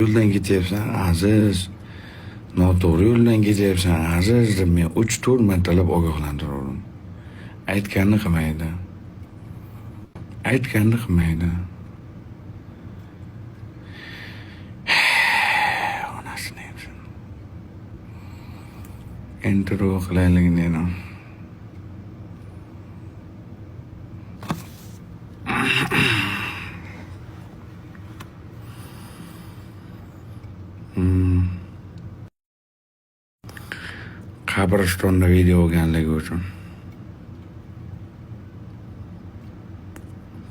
yo'ldan ketyapsan aziz, noto'g'ri yo'ldan ketyapsan aziz deb men 3-4 martalab ogohlantirdim. Aytganini qilmaydi. Onasini yapsin. Intro qilaylik dedim. Qabristonda video olganligi uchun.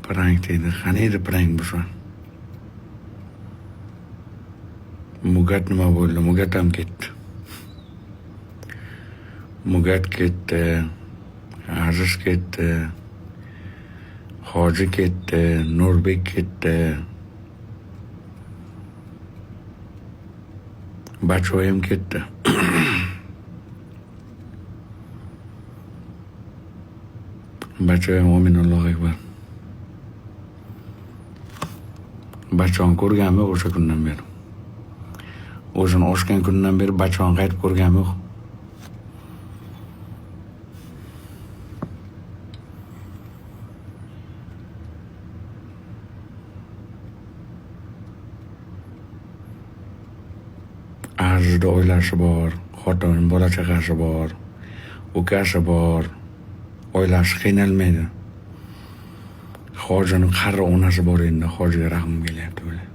Prank deydi. Qani edi prank bu son? Mugat nima bo'ldi? Mugat ham ketdi. Mugat ketdi. Aziz ketdi. Hoji ketdi. Nurbek ketdi. Bachoyim ketdi. Bachoyim Allohu akbar. Bachon ko'rganmi o'sha kundan beri? O'zini ochgan kundan beri bachon qaytib ko'rganmi? Arzida oilasi bor, xotin, bola chaqasi bor, ukasi bor. Oilasi qiynalmaydi. Hojini qari onasi bor endi, hojiga rahmim kelyapti o'ylay.